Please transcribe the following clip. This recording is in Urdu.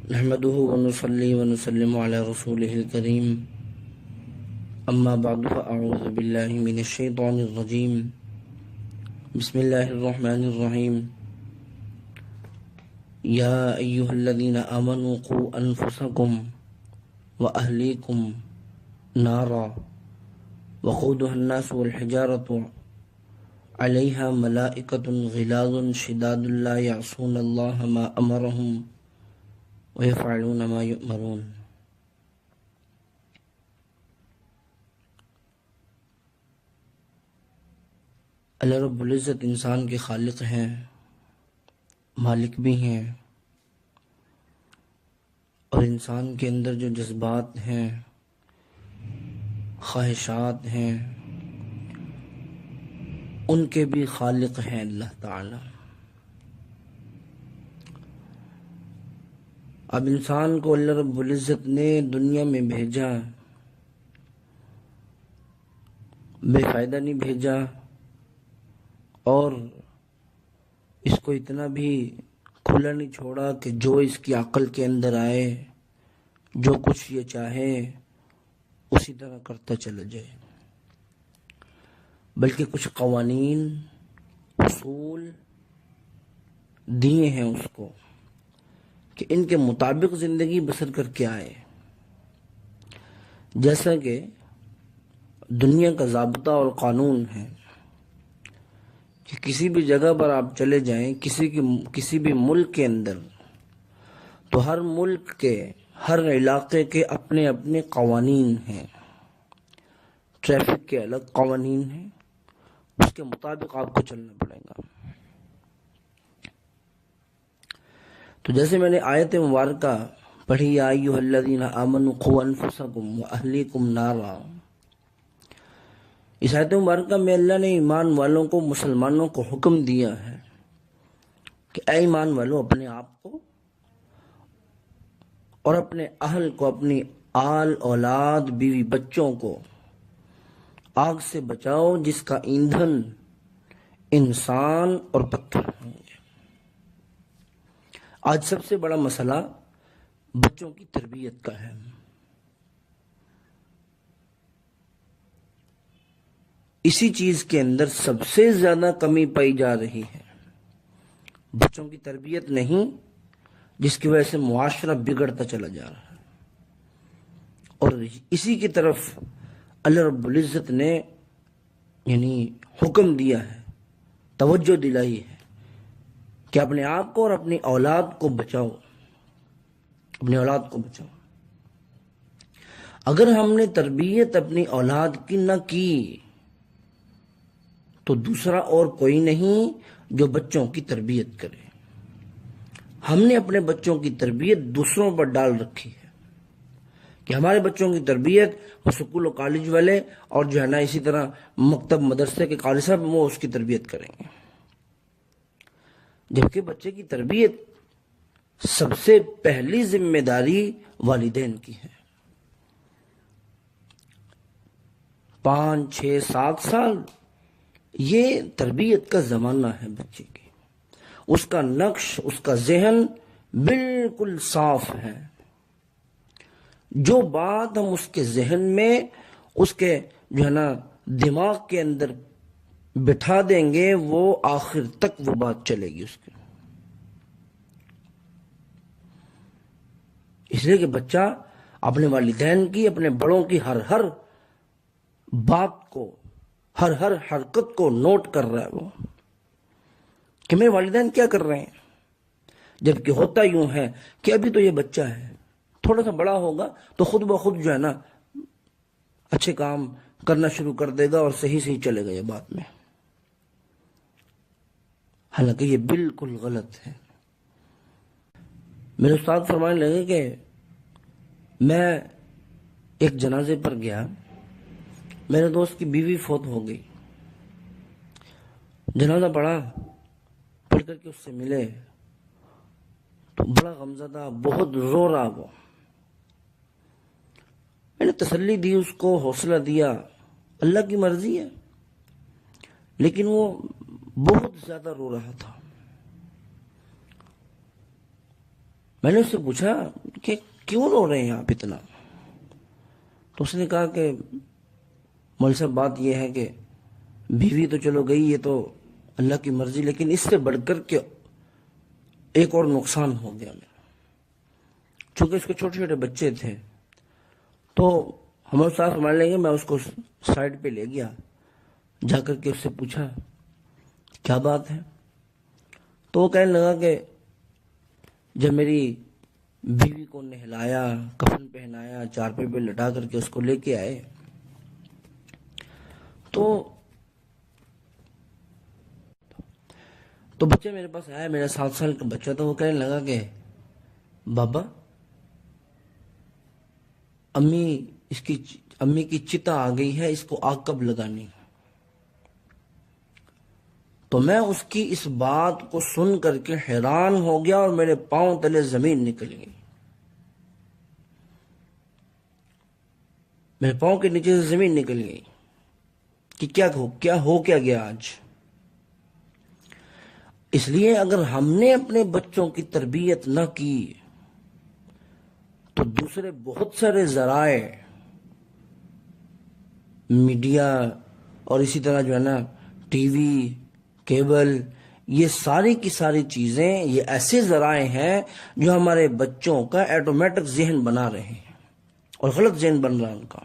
نحمده ونصلي ونسلم على رسوله الكريم أما بعد فأعوذ بالله من الشيطان الرجيم بسم الله الرحمن الرحيم يا أيها الذين آمنوا قوا أنفسكم وأهليكم نارا وقودها الناس والحجارة عليها ملائكة غلاظ شداد لا يعصون الله ما أمرهم ويفعلون ما يؤمرون۔ اللہ رب العزت انسان کے خالق ہیں، مالک بھی ہیں، اور انسان کے اندر جو جذبات ہیں، خواہشات ہیں، ان کے بھی خالق ہیں اللہ تعالی۔ اب انسان کو اللہ رب العزت نے دنیا میں بھیجا، بے فائدہ نہیں بھیجا، اور اس کو اتنا بھی کھلا نہیں چھوڑا کہ جو اس کی عقل کے اندر آئے، جو کچھ یہ چاہے اسی طرح کرتا چلا جائے، بلکہ کچھ قوانین، اصول دیے ہیں اس کو کہ ان کے مطابق زندگی بسر کر کے آئے۔ جیسا کہ دنیا کا ضابطہ اور قانون ہے کہ کسی بھی جگہ پر آپ چلے جائیں، کسی بھی ملک کے اندر، تو ہر ملک کے، ہر علاقے کے اپنے اپنے قوانین ہیں۔ ٹریفک کے الگ قوانین ہیں، اس کے مطابق آپ کو چلنا پڑے گا۔ تو جیسے میں نے آیت مبارکہ پڑھی، یا ایھا الذین آمنوا قوا انفسکم واہلیکم نارا، اس آیت مبارکہ میں اللہ نے ایمان والوں کو، مسلمانوں کو حکم دیا ہے کہ اے ایمان والو، اپنے آپ کو اور اپنے اہل کو، اپنی آل اولاد، بیوی بچوں کو آگ سے بچاؤ جس کا ایندھن انسان اور پتھر ہیں۔ آج سب سے بڑا مسئلہ بچوں کی تربیت کا ہے۔ اسی چیز کے اندر سب سے زیادہ کمی پائی جا رہی ہے۔ بچوں کی تربیت نہیں، جس کی وجہ سے معاشرہ بگڑتا چلا جا رہا ہے، اور اسی کی طرف اللہ رب العزت نے حکم دیا ہے، توجہ دلائی ہے کہ اپنے آپ کو اور اپنی اولاد کو بچاؤ، اپنی اولاد کو بچاؤ۔ اگر ہم نے تربیت اپنی اولاد کی نہ کی تو دوسرا اور کوئی نہیں جو بچوں کی تربیت کرے۔ ہم نے اپنے بچوں کی تربیت دوسروں پر ڈال رکھی ہے کہ ہمارے بچوں کی تربیت وہ سکول و کالج والے اور جو ہے نا اسی طرح مکتب مدرسے کے قاری صاحب وہ اس کی تربیت کریں گے، جبکہ بچے کی تربیت سب سے پہلی ذمہ داری والدین کی ہے۔ 5، 6، 7 سال یہ تربیت کا زمانہ ہے بچے کی، اس کا نقش، اس کا ذہن بالکل صاف ہے۔ جو بات ہم اس کے ذہن میں، اس کے جو ہے نا دماغ کے اندر بٹھا دیں گے، وہ آخر تک وہ بات چلے گی اس کی۔ اس لیے کہ بچہ اپنے والدین کی، اپنے بڑوں کی ہر بات کو، ہر حرکت کو نوٹ کر رہا ہے وہ، کہ میرے والدین کیا کر رہے ہیں۔ جبکہ ہوتا یوں ہے کہ ابھی تو یہ بچہ ہے، تھوڑا سا بڑا ہوگا تو خود بخود جو ہے نا اچھے کام کرنا شروع کر دے گا اور صحیح چلے گا یہ بات میں، حالانکہ یہ بالکل غلط ہے۔ میرے استاد فرمانے لگے کہ میں ایک جنازے پر گیا، میرے دوست کی بیوی فوت ہو گئی، جنازہ پڑھا، پڑھ کر کے اس سے ملے تو بڑا غمزدہ، بہت رو رہا وہ۔ میں نے تسلی دی اس کو، حوصلہ دیا، اللہ کی مرضی ہے، لیکن وہ بہت زیادہ رو رہا تھا۔ میں نے اس سے پوچھا کہ کیوں رو رہے ہیں آپ اتنا؟ تو اس نے کہا کہ مولوی صاحب بات یہ ہے کہ بیوی تو چلو گئی، یہ تو اللہ کی مرضی، لیکن اس سے بڑھ کر کے ایک اور نقصان ہو گیا میرا۔ چونکہ اس کے چھوٹے چھوٹے بچے تھے تو ہمارے ساتھ مان لیں گے، میں اس کو سائڈ پہ لے گیا، جا کر کے اس سے پوچھا کیا بات ہے؟ تو وہ کہنے لگا کہ جب میری بیوی کو نہلایا، کفن پہنایا، چارپے پہ لٹا کر کے اس کو لے کے آئے، تو بچہ میرے پاس آیا، میرا 7 سال کا بچہ تھا، وہ کہنے لگا کہ بابا امی کی چتا آ گئی ہے، اس کو آگ کب لگانی؟ تو میں اس کی اس بات کو سن کر کے حیران ہو گیا اور میرے پاؤں تلے زمین نکل گئی، میرے پاؤں کے نیچے سے زمین نکل گئی کہ کیا ہو گیا آج۔ اس لیے اگر ہم نے اپنے بچوں کی تربیت نہ کی تو دوسرے بہت سارے ذرائع، میڈیا اور اسی طرح جو ہے نا ٹی وی، کیبل، یہ ساری کی ساری چیزیں یہ ایسے ذرائع ہیں جو ہمارے بچوں کا آٹومیٹک ذہن بنا رہے ہیں اور غلط ذہن بن رہا ہے ان کا۔